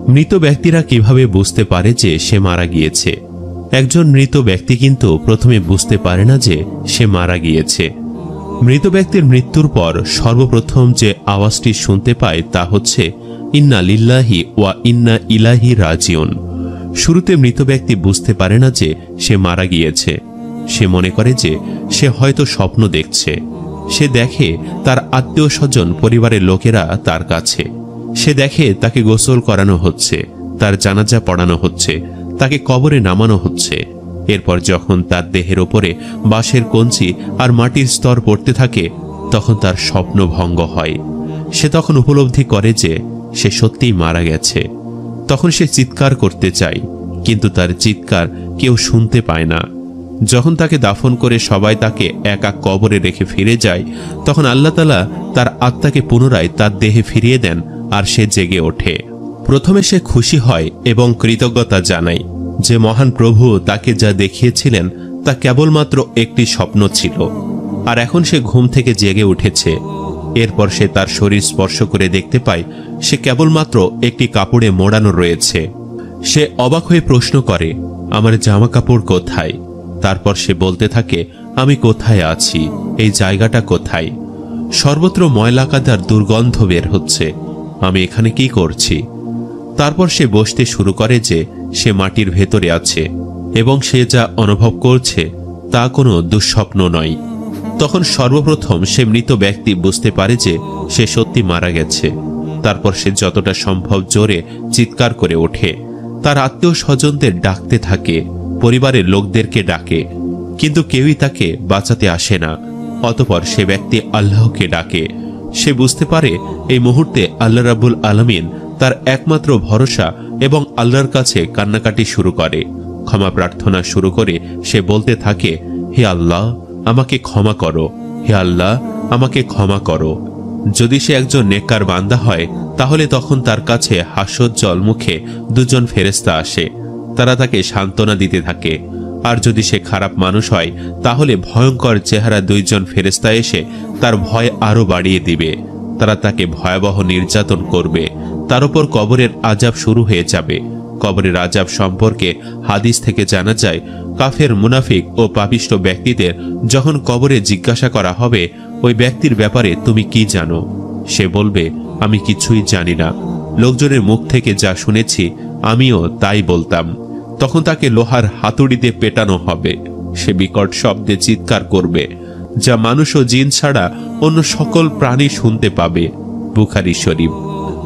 মৃত ব্যক্তিরা কিভাবে বুঝতে পারে যে সে মারা গিয়েছে? একজন মৃত ব্যক্তি কিন্তু প্রথমে বুঝতে পারে না যে সে মারা গিয়েছে। মৃত ব্যক্তির মৃত্যুর পর সর্বপ্রথম যে আওয়াজটি শুনতে পায় তা হচ্ছে ইন্না লিল্লাহি ওয়া ইন্না ইলাইহি রাজিউন। শুরুতে মৃত ব্যক্তি বুঝতে পারে না যে সে মারা গিয়েছে। সে মনে করে যে সে হয়তো স্বপ্ন দেখছে। সে দেখে তার আত্মীয় স্বজন, পরিবারের লোকেরা তার কাছে। সে দেখে তাকে গোসল করানো হচ্ছে, তার জানাজা পড়ানো হচ্ছে, তাকে কবরে নামানো হচ্ছে। এরপর যখন তার দেহের ওপরে বাঁশের কঞ্চি আর মাটির স্তর পড়তে থাকে, তখন তার স্বপ্ন ভঙ্গ হয়। সে তখন উপলব্ধি করে যে সে সত্যিই মারা গেছে। তখন সে চিৎকার করতে চায়, কিন্তু তার চিৎকার কেউ শুনতে পায় না। যখন তাকে দাফন করে সবাই তাকে একা কবরে রেখে ফিরে যায়, তখন আল্লাহ তাআলা তার আত্মাকে পুনরায় তার দেহে ফিরিয়ে দেন আর সে জেগে ওঠে। প্রথমে সে খুশি হয় এবং কৃতজ্ঞতা জানায় যে মহান প্রভু তাকে যা দেখিয়েছিলেন তা কেবলমাত্র একটি স্বপ্ন ছিল, আর এখন সে ঘুম থেকে জেগে উঠেছে। এরপর সে তার শরীর স্পর্শ করে দেখতে পায় সে কেবলমাত্র একটি কাপড়ে মোড়ানো রয়েছে। সে অবাক হয়ে প্রশ্ন করে, আমার জামা কাপড় কোথায়? তারপর সে বলতে থাকে, আমি কোথায় আছি? এই জায়গাটা কোথায়? সর্বত্র ময়লা কাদার দুর্গন্ধ বের হচ্ছে। আমি এখানে কি করছি? তারপর সে বসতে শুরু করে যে সে মাটির ভেতরে আছে এবং সে যা অনুভব করছে তা কোনো দুঃস্বপ্ন নয়। তখন সর্বপ্রথম সে মৃত ব্যক্তি বুঝতে পারে যে সে সত্যি মারা গেছে। তারপর সে যতটা সম্ভব জোরে চিৎকার করে ওঠে। তার আত্মীয় স্বজনদের ডাকতে থাকে, পরিবারের লোকদেরকে ডাকে, কিন্তু কেউই তাকে বাঁচাতে আসে না। অতঃপর সে ব্যক্তি আল্লাহকে ডাকে। সে বুঝতে পারে এই মুহূর্তে আল্লাহ রাব্বুল আলামিন তার একমাত্র ভরসা এবং আল্লাহর কাছে কান্নাকাটি শুরু করে, ক্ষমা প্রার্থনা শুরু করে। সে বলতে থাকে, হে আল্লাহ, আমাকে ক্ষমা করো, হে আল্লাহ, আমাকে ক্ষমা করো। যদি সে একজন নেককার বান্দা হয় তাহলে তখন তার কাছে হাস্যোজ্জ্বল মুখে দুজন ফেরেশতা আসে। তারা তাকে সান্ত্বনা দিতে থাকে। আর যদি সে খারাপ মানুষ হয় তাহলে ভয়ঙ্কর চেহারা দুইজন ফেরেশতা এসে তার ভয় আরো বাড়িয়ে দিবে। তারা তাকে ভয়াবহ নির্যাতন করবে। তার উপর কবরের আযাব শুরু হয়ে যাবে। কবরের আযাব সম্পর্কে হাদিস থেকে জানা যায়, কাফের, মুনাফিক ও পাপিষ্ঠ ব্যক্তিদের যখন কবরে জিজ্ঞাসা করা হবে, ওই ব্যক্তির ব্যাপারে তুমি কি জানো? সে বলবে, আমি কিছুই জানি না। লোকজনের মুখ থেকে যা শুনেছি আমিও তাই বলতাম। তখন তাকে লোহার হাতুড়িতে পেটানো হবে। সে বিকট শব্দে চিৎকার করবে, যা মানুষ ও জিন ছাড়া অন্য সকল প্রাণী শুনতে পাবে। বুখারী শরীফ।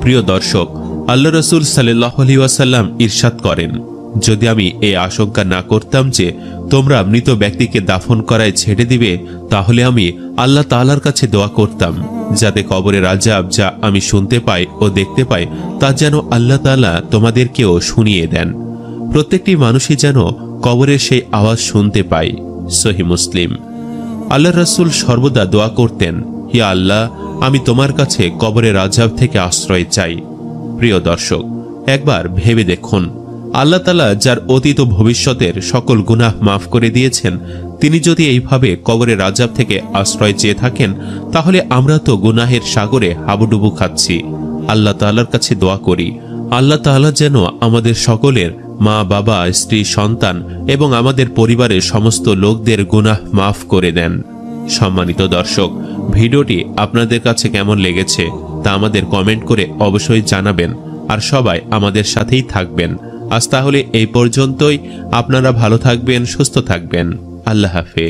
প্রিয় দর্শক, আল্লাহ রাসূল সাল্লাল্লাহু আলাইহি ওয়াসাল্লাম ইরশাদ করেন, যদি আমি এই আশঙ্কা না করতাম যে তোমরা মৃত ব্যক্তিকে দাফন করায় ছেড়ে দিবে, তাহলে আমি আল্লাহ তাআলার কাছে দোয়া করতাম যাতে কবরের আযাব যা আমি শুনতে পাই ও দেখতে পাই তা যেন আল্লাহ তাআলা তোমাদেরকেও শুনিয়ে দেন। প্রত্যেকটি মানুষই যেন কবরের সেই আওয়াজ শুনতে পায়। সহিহ মুসলিম। আল্লাহ রাসূল সর্বদা দোয়া করতেন, হে আল্লাহ, আমি তোমার কাছে কবরের আযাব থেকে আশ্রয় চাই। প্রিয় দর্শক, একবার ভেবে দেখুন, আল্লাহ তাআলা যার অতীত ও ভবিষ্যতের সকল গুনাহ মাফ করে দিয়েছেন, তিনি যদি এইভাবে কবরের আযাব থেকে আশ্রয় চেয়ে থাকেন, তাহলে আমরা তো গুনাহের সাগরে হাবুডুবু খাচ্ছি। আল্লাহ তাআলার কাছে দোয়া করি, আল্লাহ তাআলা যেন আমাদের সকলের মা, বাবা, স্ত্রী, সন্তান এবং আমাদের পরিবারের সমস্ত লোকদের গুনাহ মাফ করে দেন। সম্মানিত দর্শক, ভিডিওটি আপনাদের কাছে কেমন লেগেছে তা আমাদের কমেন্ট করে অবশ্যই জানাবেন। আর সবাই আমাদের সাথেই থাকবেন। আজ তাহলে এই পর্যন্তই। আপনারা ভালো থাকবেন, সুস্থ থাকবেন। আল্লাহ হাফেজ।